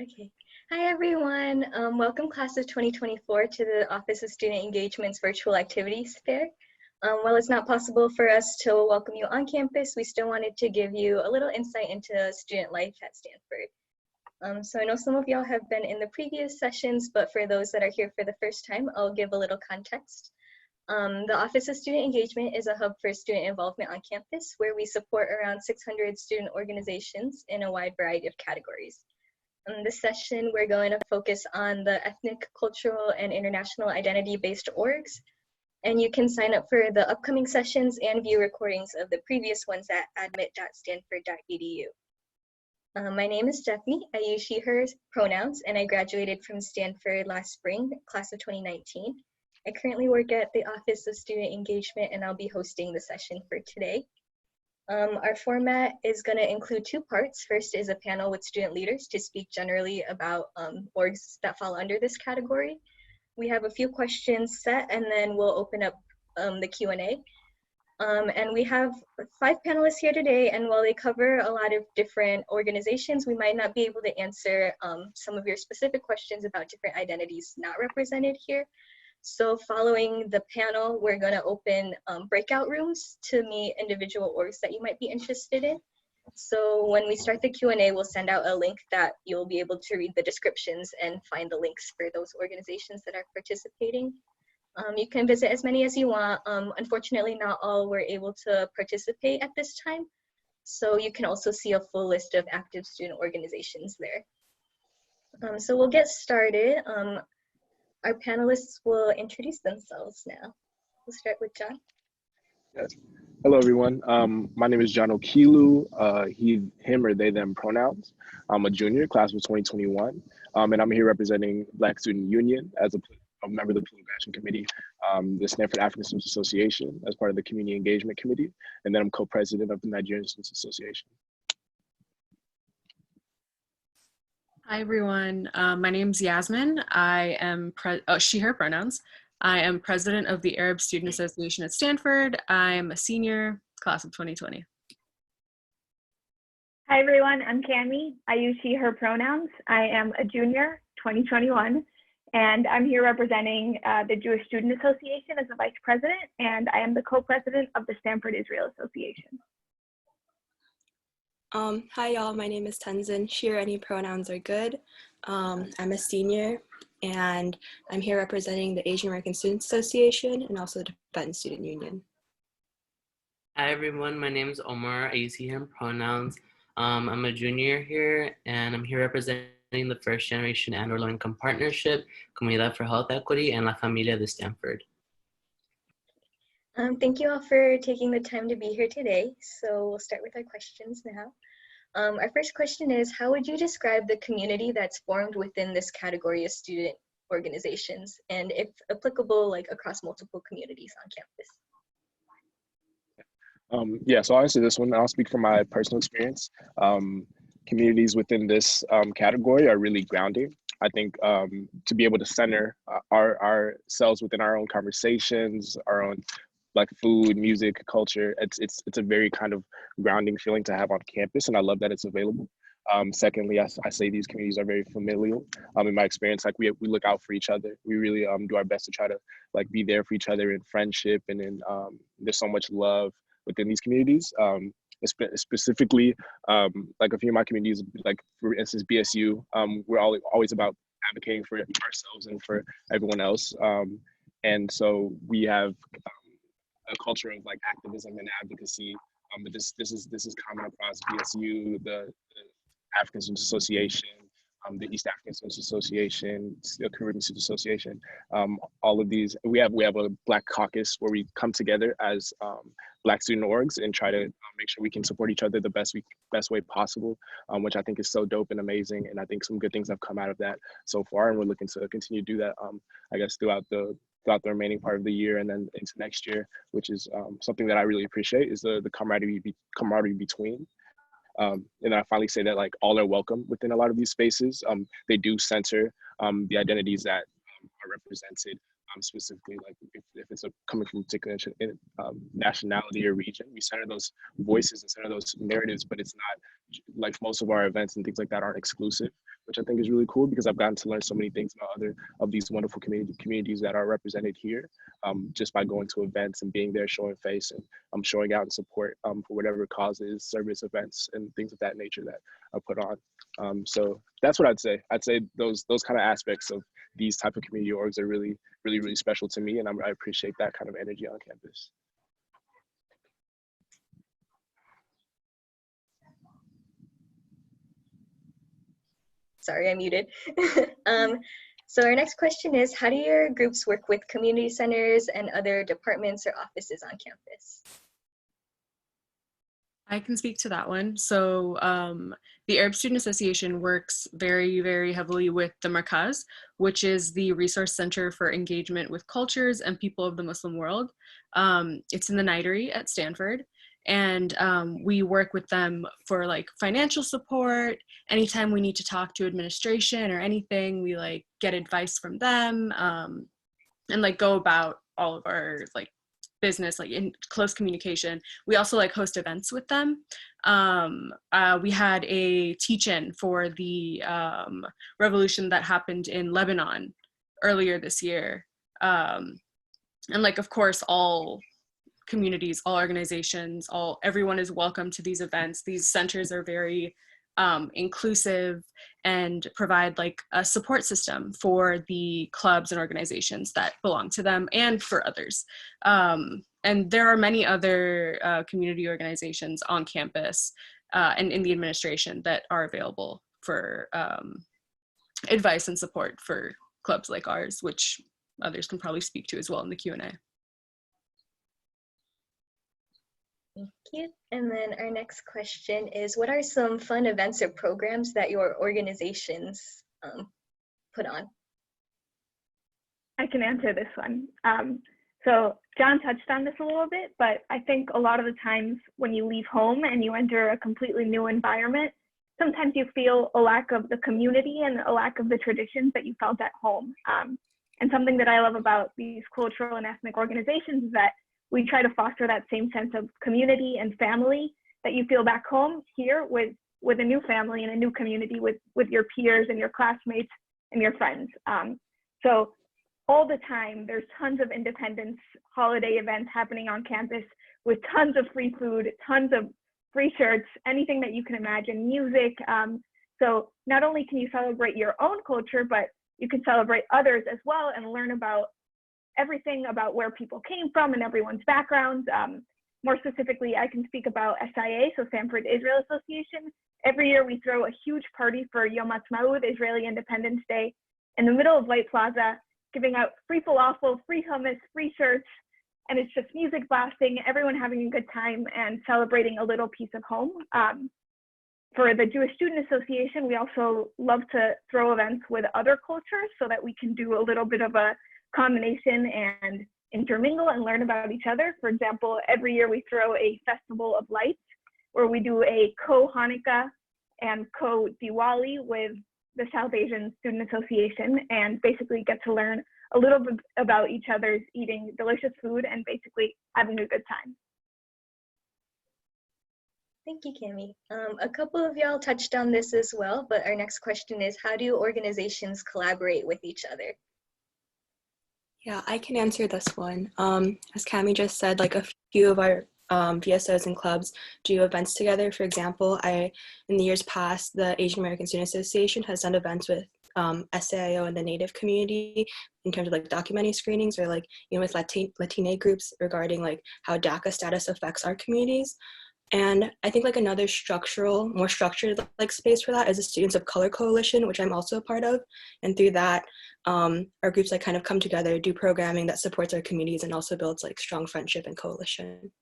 Okay. Hi, everyone. Welcome, class of 2024, to the Office of Student Engagement's Virtual Activities Fair. While it's not possible for us to welcome you on campus, we still wanted to give you a little insight into student life at Stanford. So I know some of y'all have been in the previous sessions, but for those that are here for the first time, I'll give a little context. The Office of Student Engagement is a hub for student involvement on campus, where we support around 600 student organizations in a wide variety of categories. In this session, we're going to focus on the ethnic, cultural, and international identity-based orgs. And you can sign up for the upcoming sessions and view recordings of the previous ones at admit.stanford.edu. My name is Stephanie. I use she, her pronouns, and I graduated from Stanford last spring, class of 2019. I currently work at the Office of Student Engagement, and I'll be hosting the session for today. Our format is going to include two parts. First is a panel with student leaders to speak generally about orgs that fall under this category. We have a few questions set, and then we'll open up the Q&A. And we have 5 panelists here today, and while they cover a lot of different organizations, we might not be able to answer some of your specific questions about different identities not represented here. So following the panel, we're going to open breakout rooms to meet individual orgs that you might be interested in. So when we start the Q&A, we'll send out a link that you'll be able to read the descriptions and find the links for those organizations that are participating. You can visit as many as you want. Unfortunately, not all were able to participate at this time. So you can also see a full list of active student organizations there. So we'll get started. Our panelists will introduce themselves now. We'll start with John. Yes. Hello, everyone. My name is John Okilu. He, him, or they, them pronouns. I'm a junior, class of 2021, and I'm here representing Black Student Union as a member of the Political Action Committee, the Stanford African Students Association as part of the Community Engagement Committee, and then I'm co-president of the Nigerian Students Association. Hi, everyone. My name's Yasmin. I am she, her pronouns. I am president of the Arab Student Association at Stanford. I'm a senior, class of 2020. Hi, everyone. I'm Cami. I use she, her pronouns. I am a junior, 2021, and I'm here representing the Jewish Student Association as the vice president, and I am the co-president of the Stanford Israel Association. Hi y'all, my name is Tenzin. She or any pronouns are good. I'm a senior and I'm here representing the Asian American Students Association and also the Tibetan Student Union. Hi everyone, my name is Omar. I use he, him pronouns. I'm a junior here and I'm here representing the first generation and or low income partnership, Comunidad for Health Equity, and La Familia de Stanford. Thank you all for taking the time to be here today. So we'll start with our questions now. Our first question is, how would you describe the community that's formed within this category of student organizations, and if applicable, like across multiple communities on campus? Yeah, so I'll answer this one. I'll speak from my personal experience. Communities within this category are really grounding. I think to be able to center ourselves within our own conversations, our own like food, music, culture, it's a very kind of grounding feeling to have on campus, and I love that it's available. Secondly, I say these communities are very familial. In my experience, like we look out for each other. We really do our best to try to like be there for each other in friendship, and in there's so much love within these communities. Specifically, like a few of my communities, like for instance BSU, we're always about advocating for ourselves and for everyone else, and so we have a culture of like activism and advocacy, but this is common across BSU, the African Students Association, the East African Students Association, the Caribbean Students Association. All of these, we have a Black caucus where we come together as Black student orgs and try to make sure we can support each other the best way possible, which I think is so dope and amazing. And I think some good things have come out of that so far, and we're looking to continue to do that, I guguess, throughout the remaining part of the year and then into next year, which is something that I really appreciate, is the camaraderie between. And then I finally say that like all are welcome within a lot of these spaces. They do center the identities that are represented, specifically like if it's coming from a particular nationality or region, we center those voices and center those narratives, but it's not like most of our events and things like that aren't exclusive. which I think is really cool because I've gotten to learn so many things about other of these wonderful communities that are represented here, just by going to events and being there, showing face, and showing out in support for whatever causes, service events, and things of that nature that are put on. So that's what I'd say. I'd say those kind of aspects of these type of community orgs are really, really, really special to me, and I appreciate that kind of energy on campus. Sorry, I muted. So our next question is, how do your groups work with community centers and other departments or offices on campus? I can speak to that one. So the Arab Student Association works very, very heavily with the Markaz, which is the resource center for engagement with cultures and people of the Muslim world. It's in the Nidery at Stanford. And we work with them for like financial support. Anytime we need to talk to administration or anything, we like get advice from them and like go about all of our like business like in close communication. We also like host events with them. We had a teach-in for the revolution that happened in Lebanon earlier this year. And like, of course, all communities, all organizations, everyone is welcome to these events. These centers are very inclusive and provide like a support system for the clubs and organizations that belong to them and for others. And there are many other community organizations on campus and in the administration that are available for advice and support for clubs like ours, which others can probably speak to as well in the Q&A. Thank you. And then our next question is, what are some fun events or programs that your organizations put on? I can answer this one. So John touched on this a little bit, but I think a lot of the times when you leave home and you enter a completely new environment, sometimes you feel a lack of the community and a lack of the traditions that you felt at home. And something that I love about these cultural and ethnic organizations is that we try to foster that same sense of community and family that you feel back home here with a new family and a new community with your peers and your classmates and your friends. So all the time, there's tons of independence holiday events happening on campus with tons of free food, tons of free shirts, anything that you can imagine, music. So not only can you celebrate your own culture, but you can celebrate others as well and learn about everything about where people came from and everyone's backgrounds. More specifically, I can speak about SIA, so Stanford Israel Association. Every year we throw a huge party for Yom Ha'atzmaut, Israeli Independence Day, in the middle of Light Plaza, giving out free falafel, free hummus, free shirts, and it's just music blasting, everyone having a good time and celebrating a little piece of home. For the Jewish Student Association, we also love to throw events with other cultures so that we can do a little bit of a combination and intermingle and learn about each other. For example, every year we throw a festival of lights where we do a co-Hanukkah and co-Diwali with the South Asian Student Association and basically get to learn a little bit about each other's eating delicious food and basically having a good time. Thank you, Cami. A couple of y'all touched on this as well, but our next question is, how do organizations collaborate with each other? Yeah, I can answer this one. As Cami just said, like a few of our VSOs and clubs do events together. For example, in the years past, the Asian American Student Association has done events with SAIO and the Native community in terms of like documentary screenings or like, with Latina groups regarding like how DACA status affects our communities. And I think like another more structured like space for that is the Students of Color Coalition, which I'm also a part of. And through that, our groups like kind of come together, do programming that supports our communities and also builds like strong friendship and coalition.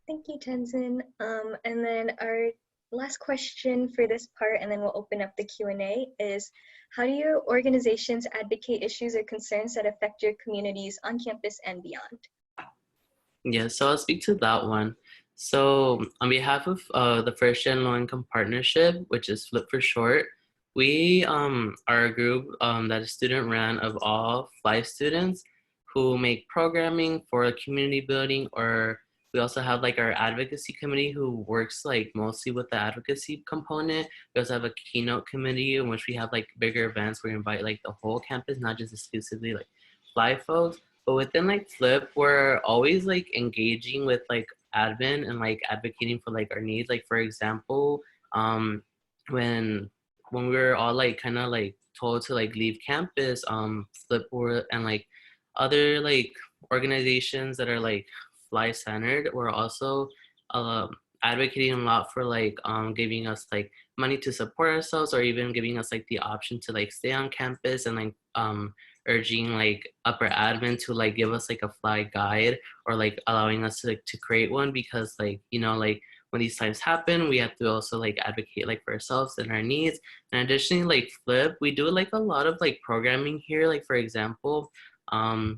Thank you, Tenzin. And then our last question for this part, and then we'll open up the Q&A, is how do your organizations advocate issues or concerns that affect your communities on campus and beyond? Yeah, so I'll speak to that one. So on behalf of the First Gen Low Income Partnership, which is FLIP for short, we are a group that is student ran of all 5 students who make programming for community building or We also have like our advocacy committee who works like mostly with the advocacy component. We also have a keynote committee in which we have like bigger events where we invite like the whole campus, not just exclusively like fly folks. But within like Flip, we're always like engaging with like admin and like advocating for like our needs. Like for example, um, when we were all like kind of like told to like leave campus, Flip were and like other like organizations that are like fly centered were also um, advocating a lot for like giving us like money to support ourselves or even giving us like the option to like stay on campus and like urging like upper admin to like give us like a fly guide or like allowing us to like to create one because like you know like when these times happen we have to also like advocate like for ourselves and our needs. And additionally like Flip, we do like a lot of like programming here. Like for example,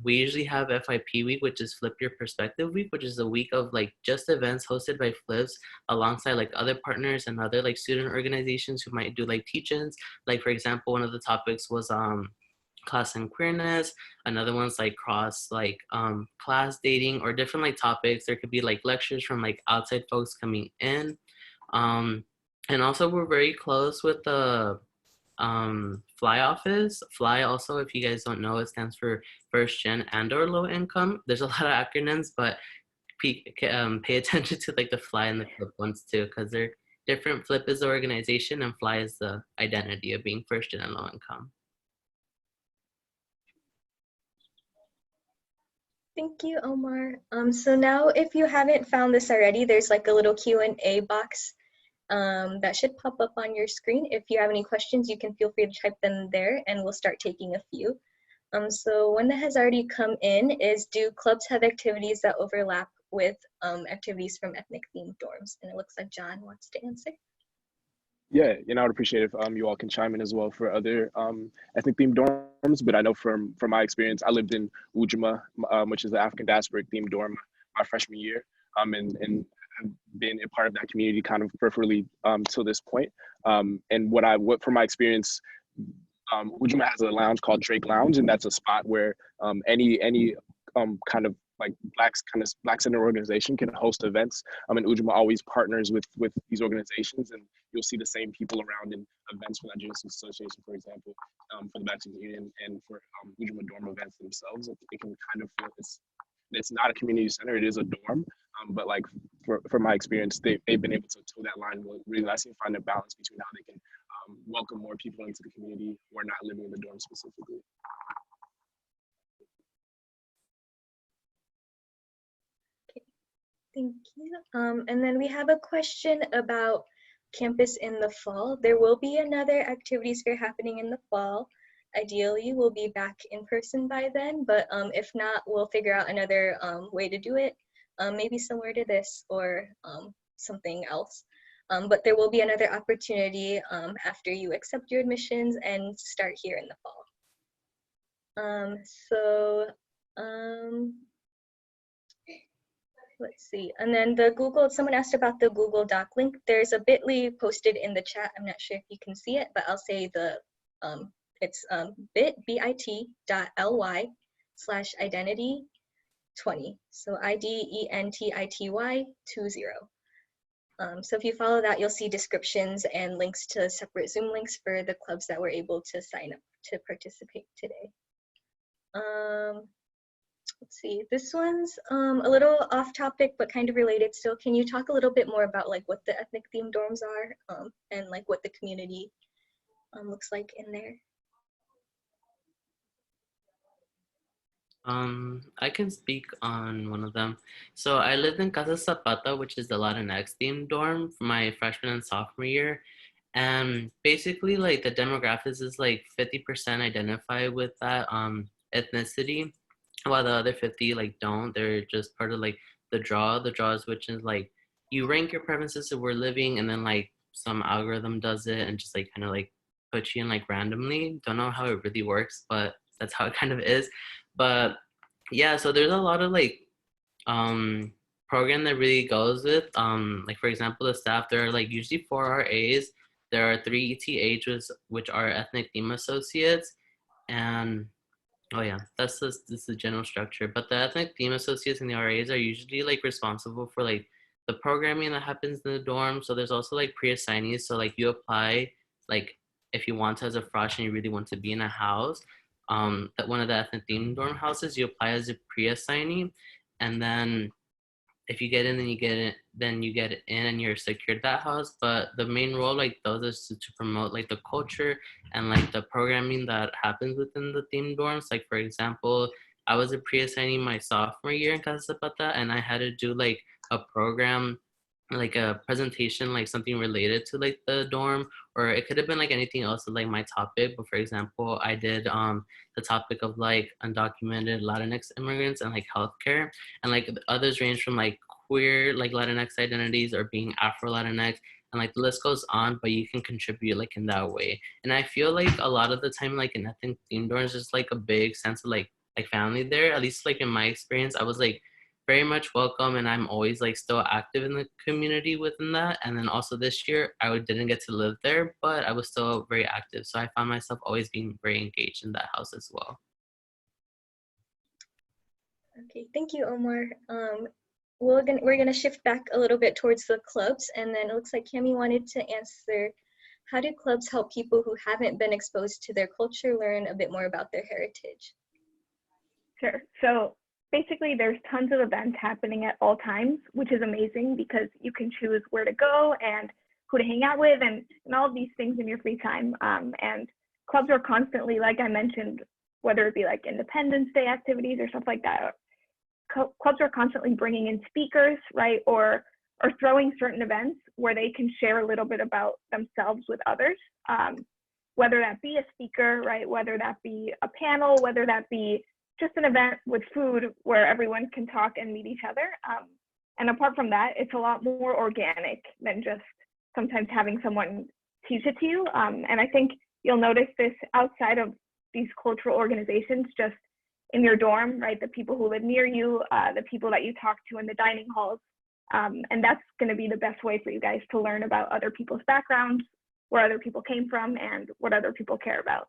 we usually have FIP week, which is Flip Your Perspective week, which is a week of like just events hosted by Flips alongside like other partners and other like student organizations who might do like teach-ins. Like for example, one of the topics was class and queerness. Another one's like cross like class dating or different like topics. There could be like lectures from like outside folks coming in. Um, and also we're very close with the fly office. Fly also, if you guys don't know, it stands for first gen and or low income. There's a lot of acronyms, but pay attention to like the fly and the flip ones too, because they're different. Flip is the organization and fly is the identity of being first gen and low income. Thank you, Omar. So now if you haven't found this already, there's like a little Q&A box that should pop up on your screen. If you have any questions, you can feel free to type them there and we'll start taking a few. So one that has already come in is, do clubs have activities that overlap with activities from ethnic themed dorms? And it looks like John wants to answer. Yeah, I would appreciate if you all can chime in as well for other ethnic themed dorms. But I know from my experience, I lived in Ujima, which is the African diasporic themed dorm, my freshman year, and have been a part of that community kind of peripherally till this point. And what from my experience, Ujima has a lounge called Drake Lounge, and that's a spot where any kind of like black center organization can host events. And Ujima always partners with these organizations, and you'll see the same people around in events for the Nigerian Student Association, for example, for the Bachelor's Union, and for Ujima dorm events themselves. It can kind of feel it's not a community center; it is a dorm. But like from my experience, they've been able to toe that line really nicely and find a balance between how they can welcome more people into the community who are not living in the dorm specifically. Thank you. And then we have a question about campus in the fall. There will be another activities fair happening in the fall. Ideally, we'll be back in person by then, but if not, we'll figure out another way to do it, maybe similar to this or something else. But there will be another opportunity after you accept your admissions and start here in the fall. Let's see. And then someone asked about the Google Doc link. There's a bit.ly posted in the chat. I'm not sure if you can see it, but I'll say it's bit.ly/identity20. So IDENTITY 20. So if you follow that, you'll see descriptions and links to separate Zoom links for the clubs that were able to sign up to participate today. Let's see, this one's a little off topic, but kind of related still. Can you talk a little bit more about like what the ethnic themed dorms are and like what the community looks like in there? I can speak on one of them. So I lived in Casa Zapata, which is the Latinx themed dorm for my freshman and sophomore year. And basically like the demographics is like 50% identify with that ethnicity, while the other 50 like don't. They're just part of like the draw. The draws, which is like you rank your preferences to where living, and then like some algorithm does it and just like kind of like put you in like randomly. Don't know how it really works, but that's how it kind of is. But yeah, so there's a lot of like program that really goes with like for example the staff. There are like usually 4 RAs. There are 3 ETHs, which are ethnic theme associates, and Oh yeah, that's the general structure. But the ethnic theme associates and the RAs are usually like responsible for like the programming that happens in the dorm. So there's also like pre-assignees. So like you apply like if you want to as a frosh and you really want to be in a house, that one of the ethnic theme dorm houses, you apply as a pre-assignee, and then if you get in, then you get in and you're secured that house. But the main role like those is to promote like the culture and like the programming that happens within the theme dorms. Like for example, I was a pre-assignee my sophomore year in Casa Zapata, and I had to do like a program, like a presentation, like something related to like the dorm, or it could have been like anything else like my topic. But for example, I did the topic of like undocumented Latinx immigrants and like healthcare, and like others range from like queer like Latinx identities or being Afro Latinx, and like the list goes on. But you can contribute like in that way, and I feel like a lot of the time like in ethnic theme dorms, there's like a big sense of like family there. At least like in my experience, I was like very much welcome, and I'm always like still active in the community within that. And then also this year didn't get to live there, but I was still very active, so I found myself always being very engaged in that house as well. Okay, thank you, Omar. We're gonna shift back a little bit towards the clubs, and then it looks like Cami wanted to answer, how do clubs help people who haven't been exposed to their culture learn a bit more about their heritage? Sure. So basically, there's tons of events happening at all times, which is amazing because you can choose where to go and who to hang out with and all of these things in your free time. And clubs are constantly, like I mentioned, whether it be like Independence Day activities or stuff like that, clubs are constantly bringing in speakers, right? Or throwing certain events where they can share a little bit about themselves with others, whether that be a speaker, right? Whether that be a panel, whether that be just an event with food where everyone can talk and meet each other. And apart from that, it's a lot more organic than just sometimes having someone teach it to you. And I think you'll notice this outside of these cultural organizations, just in your dorm, right? The people who live near you, the people that you talk to in the dining halls. And that's gonna be the best way for you guys to learn about other people's backgrounds, where other people came from, and what other people care about.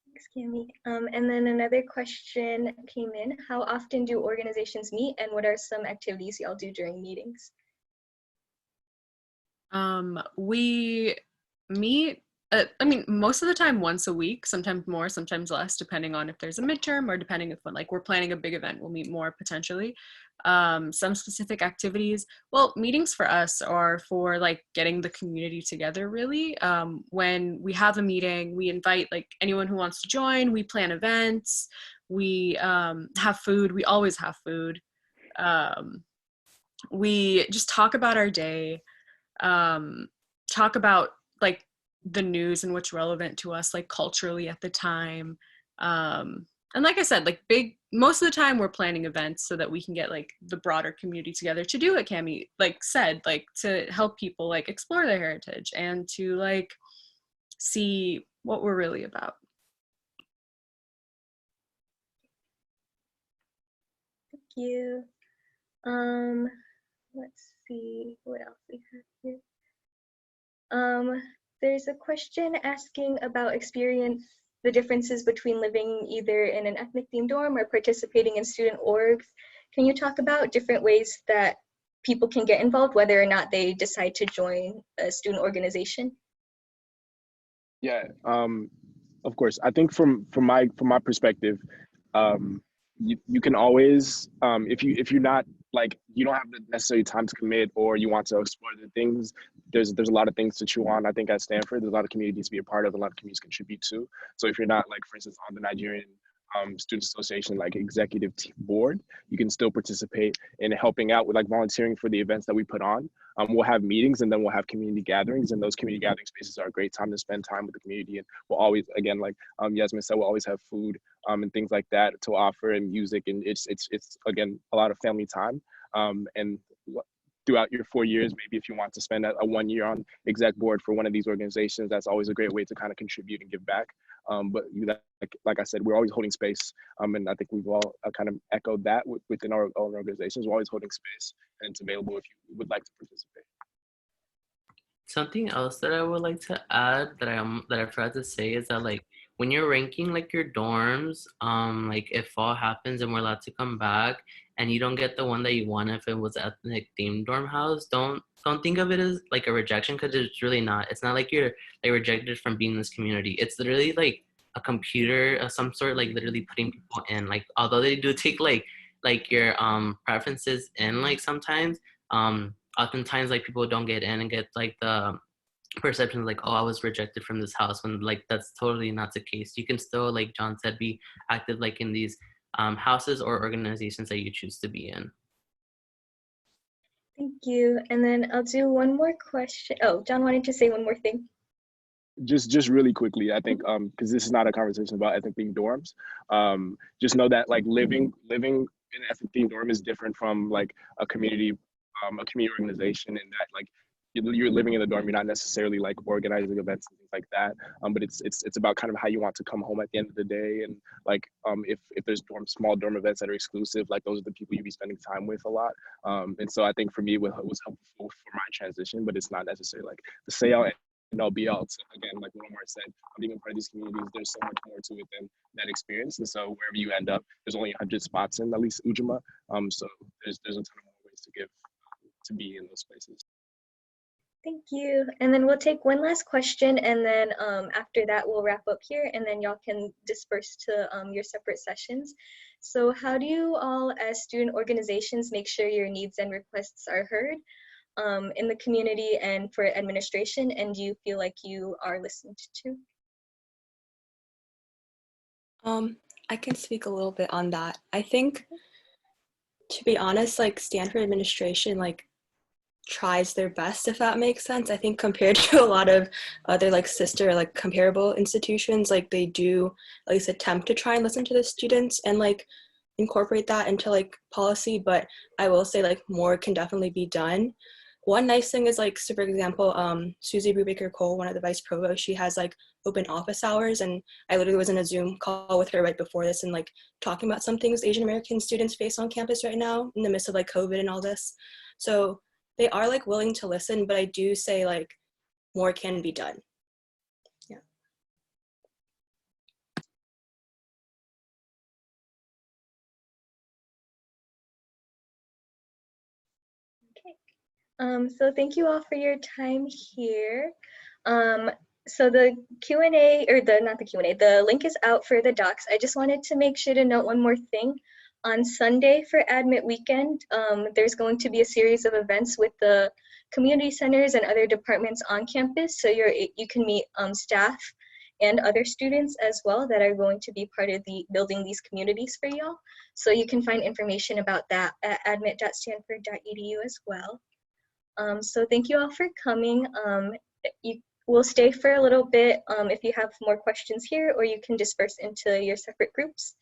Thanks, Cami. And then another question came in. How often do organizations meet, and what are some activities y'all do during meetings? We meet, I mean, most of the time once a week, sometimes more, sometimes less, depending on if there's a midterm or depending if like we're planning a big event, we'll meet more potentially. Some specific activities, well, meetings for us are for like getting the community together really. When we have a meeting, we invite like anyone who wants to join, we plan events, we have food, we always have food. We just talk about our day, talk about like the news and what's relevant to us like culturally at the time. And like I said, like most of the time we're planning events so that we can get like the broader community together to do what Cami like said, like to help people like explore their heritage and to like see what we're really about. Thank you. Let's see what else we have here. There's a question asking about the differences between living either in an ethnic themed dorm or participating in student orgs. Can you talk about different ways that people can get involved, whether or not they decide to join a student organization? Yeah, of course. I think from my perspective, you can always if you're not like you don't have the necessary time to commit or you want to explore the things, there's a lot of things to chew on. I think at Stanford there's a lot of communities to be a part of, a lot of communities contribute to. So if you're not like for instance on the Nigerian Student Association like executive board, you can still participate in helping out with like volunteering for the events that we put on. We'll have meetings and then we'll have community gatherings, and those community gathering spaces are a great time to spend time with the community. And we'll always, again, like Yasmin said, we'll always have food and things like that to offer, and music, and it's again a lot of family time. And throughout your 4 years, maybe if you want to spend a 1 year on exec board for one of these organizations, that's always a great way to kind of contribute and give back. But like I said, we're always holding space, and I think we've all kind of echoed that within our own organizations. We're always holding space, and it's available if you would like to participate. Something else that I would like to add that I forgot to say is that like when you're ranking like your dorms, like if fall happens and we're allowed to come back and you don't get the one that you want, if it was ethnic themed dorm house, don't think of it as like a rejection, because it's really not. It's not like you're like rejected from being in this community. It's literally like a computer of some sort, like literally putting people in. Like although they do take like your preferences in, like sometimes oftentimes like people don't get in and get like the perceptions like, oh, I was rejected from this house, when like that's totally not the case. You can still, like John said, be active like in these houses or organizations that you choose to be in. Thank you. And then I'll do one more question. Oh, John wanted to say one more thing. Just really quickly, I think because this is not a conversation about ethnic themed dorms, just know that like living in an ethnic themed dorm is different from like a community organization, and that like you're living in the dorm, you're not necessarily like organizing events and things like that, but it's about kind of how you want to come home at the end of the day, and like if there's small dorm events that are exclusive, like those are the people you be spending time with a lot, and so I think for me it was helpful for my transition, but it's not necessarily like the say out and all be all. So again, like what Omar said, being a part of these communities, there's so much more to it than that experience. And so wherever you end up, there's only 100 spots in at least Ujima. So there's a ton of more ways to give to be in those places. Thank you. And then we'll take one last question, and then after that we'll wrap up here, and then y'all can disperse to your separate sessions. So how do you all as student organizations make sure your needs and requests are heard in the community and for administration, and do you feel like you are listened to? I can speak a little bit on that. I think, to be honest, like Stanford administration like tries their best, if that makes sense. I think compared to a lot of other like sister like comparable institutions, like they do at least attempt to try and listen to the students and like incorporate that into like policy, but I will say like more can definitely be done. One nice thing is like, so for example, Susie Brubaker-Cole, one of the vice provosts, she has like open office hours, and I literally was in a Zoom call with her right before this and like talking about some things Asian American students face on campus right now in the midst of like COVID and all this. So they are like willing to listen, but I do say like more can be done. Yeah. So thank you all for your time here. So the Q&A, or not the Q&A, the link is out for the docs. I just wanted to make sure to note one more thing. On Sunday for Admit Weekend, there's going to be a series of events with the community centers and other departments on campus. So you can meet staff and other students as well that are going to be part of building these communities for y'all. So you can find information about that at admit.stanford.edu as well. So thank you all for coming. You will stay for a little bit if you have more questions here, or you can disperse into your separate groups.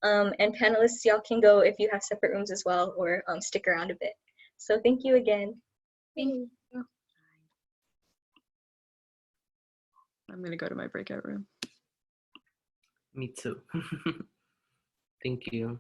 And panelists, y'all can go if you have separate rooms as well, or stick around a bit. So thank you again. Thank you. I'm gonna go to my breakout room. Me too. Thank you.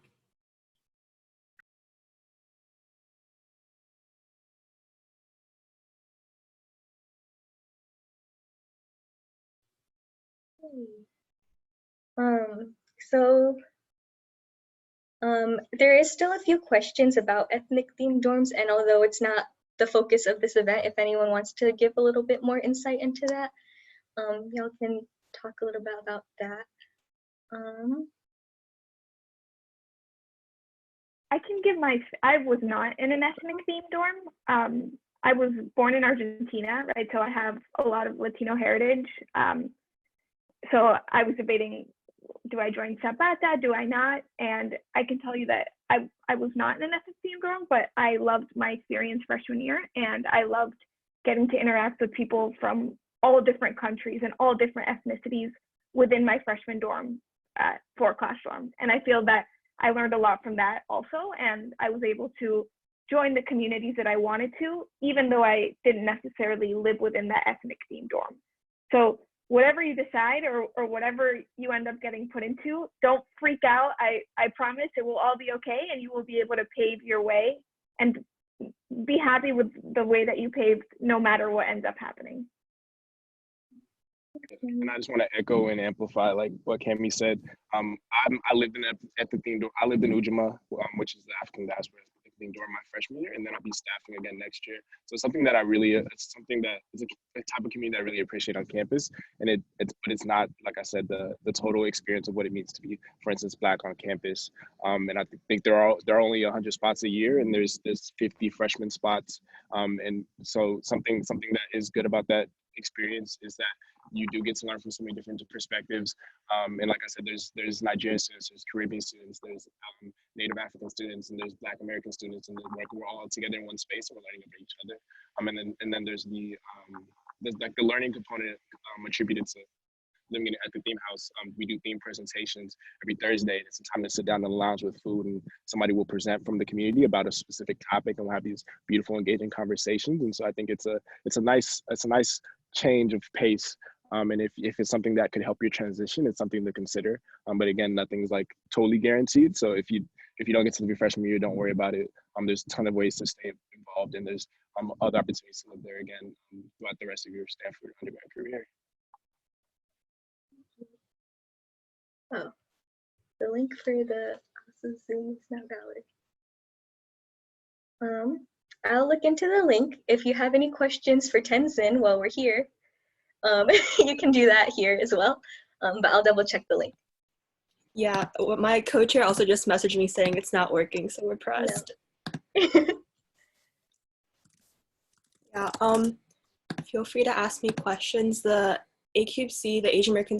There is still a few questions about ethnic themed dorms, and although it's not the focus of this event, if anyone wants to give a little bit more insight into that, y'all can talk a little bit about that. I can give I was not in an ethnic themed dorm. I was born in Argentina, right? So I have a lot of Latino heritage. So I was debating, do I join Zapata? Do I not? And I can tell you that I was not in an ethnic themed dorm, but I loved my experience freshman year, and I loved getting to interact with people from all different countries and all different ethnicities within my freshman dorm, 4-class dorm. And I feel that I learned a lot from that also, and I was able to join the communities that I wanted to, even though I didn't necessarily live within that ethnic themed dorm. So whatever you decide, or whatever you end up getting put into, don't freak out. I promise it will all be okay, and you will be able to pave your way and be happy with the way that you paved, no matter what ends up happening. And I just want to echo and amplify like what Cami said. I lived in I lived in Ujima, which is the African diaspora thing during my freshman year, and then I'll be staffing again next year. So something that it's something that is a type of community that I really appreciate on campus. And but it's not, like I said, the total experience of what it means to be, for instance, Black on campus. And I think there are only 100 spots a year, and there's 50 freshman spots. And so something that is good about that experience is that you do get to learn from so many different perspectives. And like I said, there's Nigerian students, there's Caribbean students, there's Native African students, and there's Black American students, and we're all together in one space and we're learning about each other. And then there's like the learning component attributed to living at the theme house. We do theme presentations every Thursday. It's a time to sit down in the lounge with food, and somebody will present from the community about a specific topic, and we'll have these beautiful, engaging conversations. And so I think it's a nice change of pace. And if it's something that could help your transition, it's something to consider. But again, nothing's like totally guaranteed. So if you don't get to your freshman year, don't worry about it. There's a ton of ways to stay involved, and there's other opportunities to live there again throughout the rest of your Stanford undergrad career. Oh, the link for the Zoom is not valid. I'll look into the link. If you have any questions for Tenzin while we're here, you can do that here as well. But I'll double check the link. Yeah, my co-chair also just messaged me saying it's not working, so we're pressed. No. Yeah, feel free to ask me questions. The ACUBC, the Asian American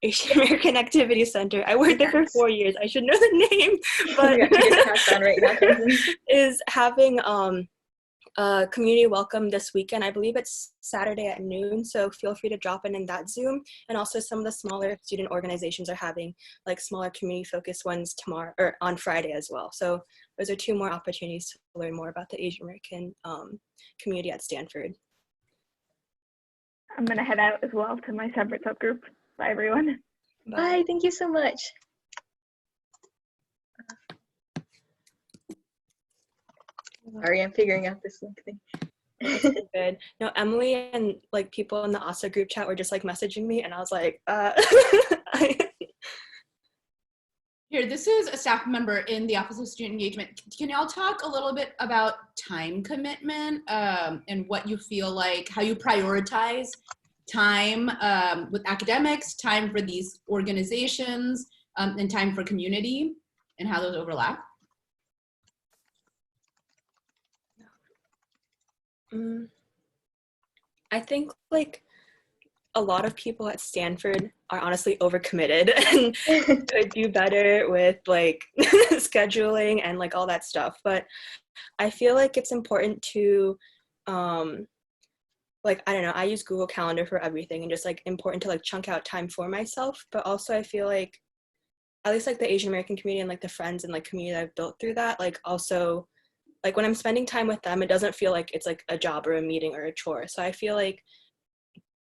Asian American Activity Center. I worked there for 4 years. I should know the name, but Right now, is having a community welcome this weekend. I believe it's Saturday at noon, so feel free to drop in that Zoom. And also some of the smaller student organizations are having like smaller community focused ones tomorrow or on Friday as well. So those are 2 more opportunities to learn more about the Asian American community at Stanford. I'm gonna head out as well to my separate subgroup. Bye everyone. Bye, thank you so much. Sorry, I'm figuring out this link thing. Good. No, Emily and like people in the ASA group chat were just like messaging me, and I was like, Here, this is a staff member in the Office of Student Engagement. Can y'all talk a little bit about time commitment and what you feel like, how you prioritize time with academics, time for these organizations, and time for community, and how those overlap? I think like a lot of people at Stanford are honestly overcommitted and could do better with like scheduling and like all that stuff. But I feel like it's important to like, I don't know, I use Google Calendar for everything, and just like important to like chunk out time for myself. But also I feel like at least like the Asian American community and like the friends and like community that I've built through that, like also like when I'm spending time with them, it doesn't feel like it's like a job or a meeting or a chore. So I feel like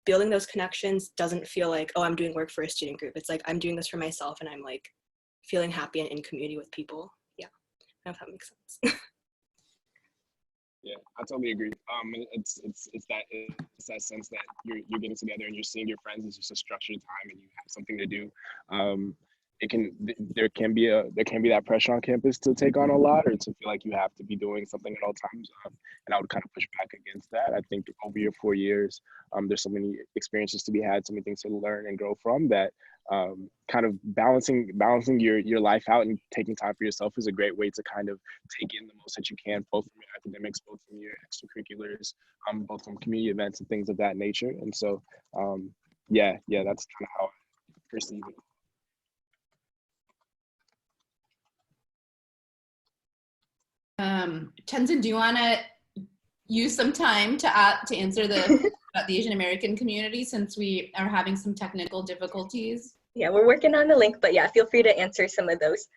building those connections doesn't feel like, oh, I'm doing work for a student group. It's like I'm doing this for myself, and I'm like feeling happy and in community with people. Yeah, I don't know if that makes sense. Yeah, I totally agree. It's that sense that you're getting together and you're seeing your friends. It's just a structured time, and you have something to do. There can be that pressure on campus to take on a lot, or to feel like you have to be doing something at all times. And I would kind of push back against that. I think over your 4 years, there's so many experiences to be had, so many things to learn and grow from, that kind of balancing your life out and taking time for yourself is a great way to kind of take in the most that you can, both from your academics, both from your extracurriculars, both from community events and things of that nature. And so, yeah, that's kind of how I perceive it. Tenzin, do you want to use some time to answer about the Asian American community, since we are having some technical difficulties? Yeah, we're working on the link, but yeah, feel free to answer some of those.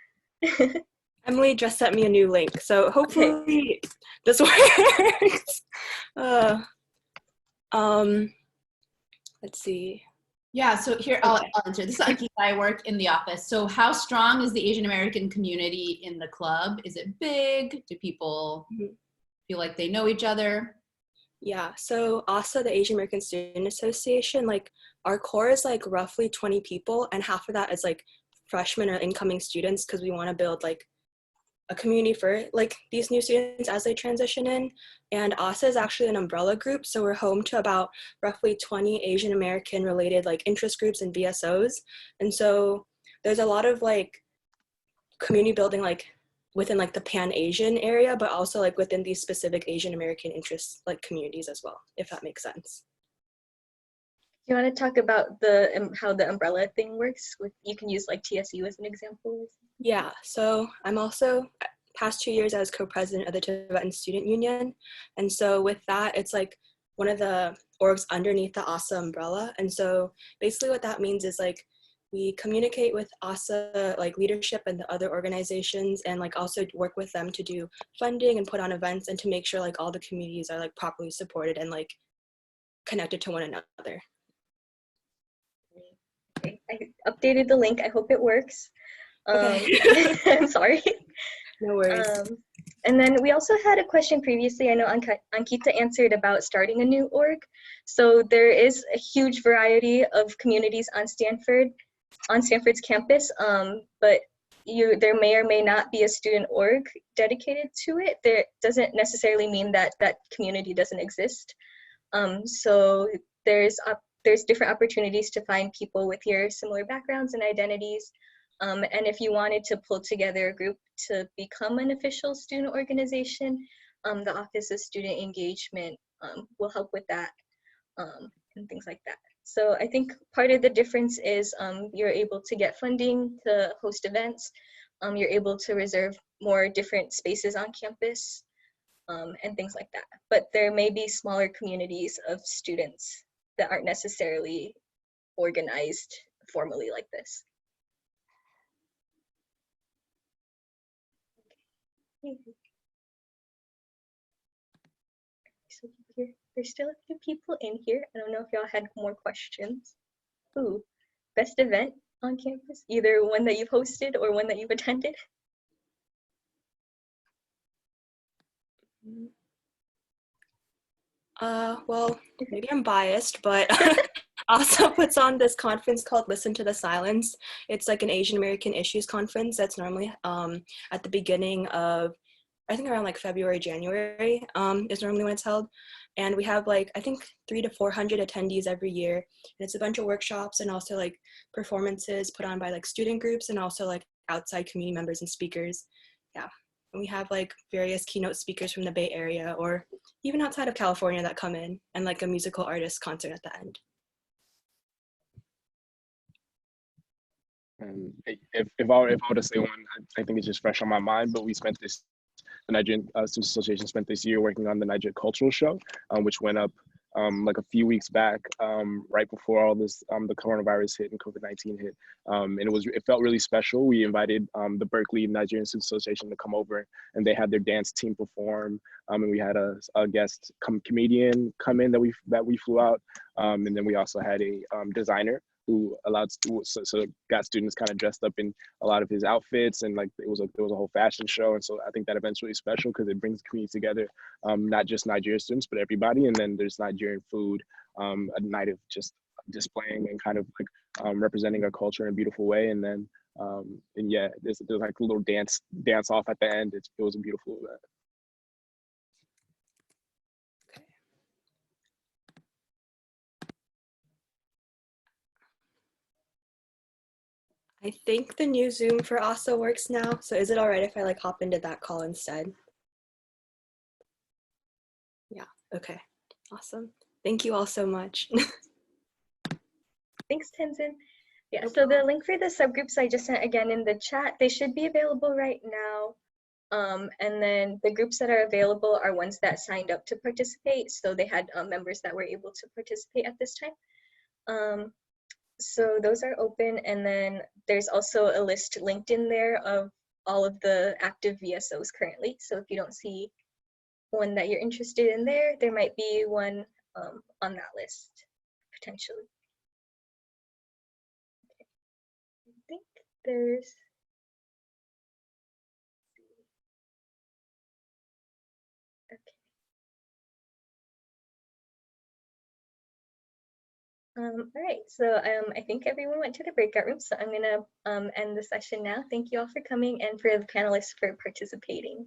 Emily just sent me a new link, so hopefully this works. Let's see. Yeah, so here, I'll answer. This is Ankita. I work in the office. So how strong is the Asian American community in the club? Is it big? Do people feel like they know each other? Yeah, so ASA, the Asian American Student Association, like our core is like roughly 20 people, and half of that is like freshmen or incoming students because we want to build like a community for like these new students as they transition in. And ASA is actually an umbrella group, so we're home to about roughly 20 Asian American related like interest groups and VSOs. And so there's a lot of like community building like within like the Pan-Asian area, but also like within these specific Asian American interest like communities as well, if that makes sense. Do you want to talk about the how the umbrella thing works? With you can use like TSU as an example. Yeah, so I'm also past 2 years as co-president of the Tibetan Student Union, and so with that, it's like one of the orgs underneath the ASA umbrella. And so basically, what that means is like we communicate with ASA like leadership and the other organizations, and like also work with them to do funding and put on events and to make sure like all the communities are like properly supported and like connected to one another. Okay, I updated the link. I hope it works. Okay. I'm sorry. No worries. And then we also had a question previously. I know Ankita answered about starting a new org. So there is a huge variety of communities on Stanford's campus, but there may or may not be a student org dedicated to it. There doesn't necessarily mean that that community doesn't exist. So there's different opportunities to find people with your similar backgrounds and identities. And if you wanted to pull together a group to become an official student organization, the Office of Student Engagement will help with that and things like that. So I think part of the difference is you're able to get funding to host events. You're able to reserve more different spaces on campus and things like that. But there may be smaller communities of students that aren't necessarily organized formally like this. So there's still a few people in here. I don't know if y'all had more questions. Ooh, best event on campus? Either one that you've hosted or one that you've attended? Well, maybe I'm biased, but also puts on this conference called Listen to the Silence. It's like an Asian American issues conference that's normally at the beginning of, I think around like February, January is normally when it's held. And we have like, I think 300 to 400 attendees every year. And it's a bunch of workshops and also like performances put on by like student groups and also like outside community members and speakers. Yeah. And we have like various keynote speakers from the Bay Area or even outside of California that come in, and like a musical artist concert at the end. And if I were to say one, I think it's just fresh on my mind, but the Nigerian Student Association spent this year working on the Niger Cultural Show, which went up like a few weeks back, right before all this, the coronavirus hit and COVID-19 hit. And it felt really special. We invited the Berkeley Nigerian Student Association to come over, and they had their dance team perform. And we had a guest comedian come in that we flew out. And then we also had a designer who got students kind of dressed up in a lot of his outfits, and like there was a whole fashion show. And so I think that event's really special because it brings the community together, not just Nigerian students but everybody. And then there's Nigerian food, a night of just displaying and kind of like representing our culture in a beautiful way. And then and yeah, there's like a little dance off at the end. It was a beautiful event. I think the new Zoom for ASA works now. So is it all right if I like hop into that call instead? Yeah, okay, awesome. Thank you all so much. Thanks, Tenzin. Yeah, so the link for the subgroups I just sent again in the chat, they should be available right now. And then the groups that are available are ones that signed up to participate. So they had members that were able to participate at this time. So those are open, and then there's also a list linked in there of all of the active VSOs currently. So if you don't see one that you're interested in there might be one on that list, potentially. Okay. I think there's, okay. All right, so I think everyone went to the breakout room, so I'm gonna end the session now. Thank you all for coming and for the panelists for participating.